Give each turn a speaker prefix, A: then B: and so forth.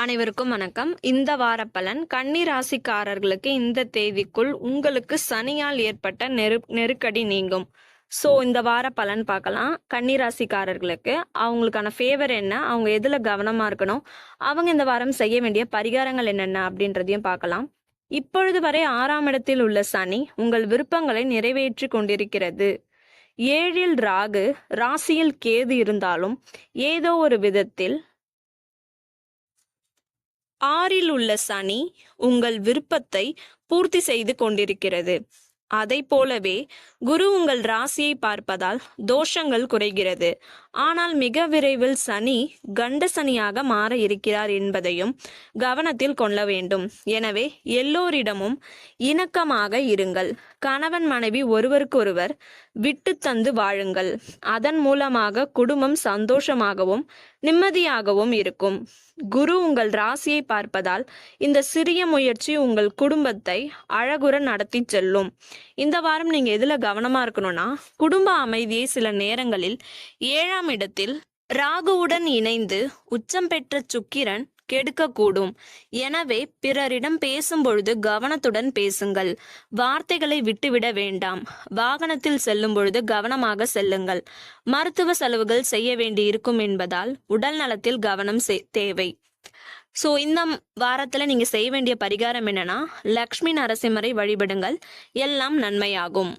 A: அனைவருக்கும் வணக்கம். இந்த வார பலன் கன்னி ராசிக்காரர்களுக்கு இந்த தேதிக்குள் உங்களுக்கு சனியால் ஏற்பட்ட நெருக்கடி நீங்கும். இந்த வார பலன் பார்க்கலாம். கன்னி ராசிக்காரர்களுக்கு அவங்களுக்கான ஃபேவர் என்ன, அவங்க எதில் கவனமாக இருக்கணும், அவங்க இந்த வாரம் செய்ய வேண்டிய பரிகாரங்கள் என்னென்ன அப்படின்றதையும் பார்க்கலாம். இப்பொழுது வரை 6ஆம் இடத்தில் உள்ள சனி உங்கள் விருப்பங்களை நிறைவேற்றி கொண்டிருக்கிறது. 7ல் ராகு, ராசியில் கேது இருந்தாலும் ஏதோ ஒரு விதத்தில் 6ல் உள்ள சனி உங்கள் விருப்பத்தை பூர்த்தி செய்து கொண்டிருக்கிறது. அதை போலவே குரு உங்கள் ராசியை பார்ப்பதால் தோஷங்கள் குறைகிறது. ஆனால் மிக விரைவில் சனி கண்ட சனியாக மாற இருக்கிறார் என்பதையும் கவனத்தில் கொள்ள வேண்டும். எனவே எல்லோரிடமும் இணக்கமாக இருங்கள். கணவன் மனைவி ஒருவருக்கொருவர் விட்டு தந்து வாழுங்கள். அதன் மூலமாக குடும்பம் சந்தோஷமாகவும் நிம்மதியாகவும் இருக்கும். குரு உங்கள் ராசியை பார்ப்பதால் இந்த சிறிய முயற்சி உங்கள் குடும்பத்தை அழகுற நடத்தி செல்லும். இந்த வாரம் நீங்க எதுல கவனமா இருக்கணும்னா, குடும்ப அமைதியை சில நேரங்களில் 7ஆம் இடத்தில் ராகுவுடன் இணைந்து உச்சம் பெற்ற சுக்கிரன் கெடுக்கக்கூடும். எனவே பிறரிடம் பேசும் பொழுது கவனத்துடன் பேசுங்கள். வார்த்தைகளை விட்டுவிட வேண்டாம். வாகனத்தில் செல்லும் பொழுது கவனமாக செல்லுங்கள். மருத்துவ செலவுகள் செய்ய வேண்டி இருக்கும் என்பதால் உடல் நலத்தில் கவனம் தேவை. இந்த வாரத்துல நீங்க செய்ய வேண்டிய பரிகாரம் என்னன்னா, லக்ஷ்மி நரசிம்மரை வழிபடுங்கள். எல்லாம் நன்மையாகும்.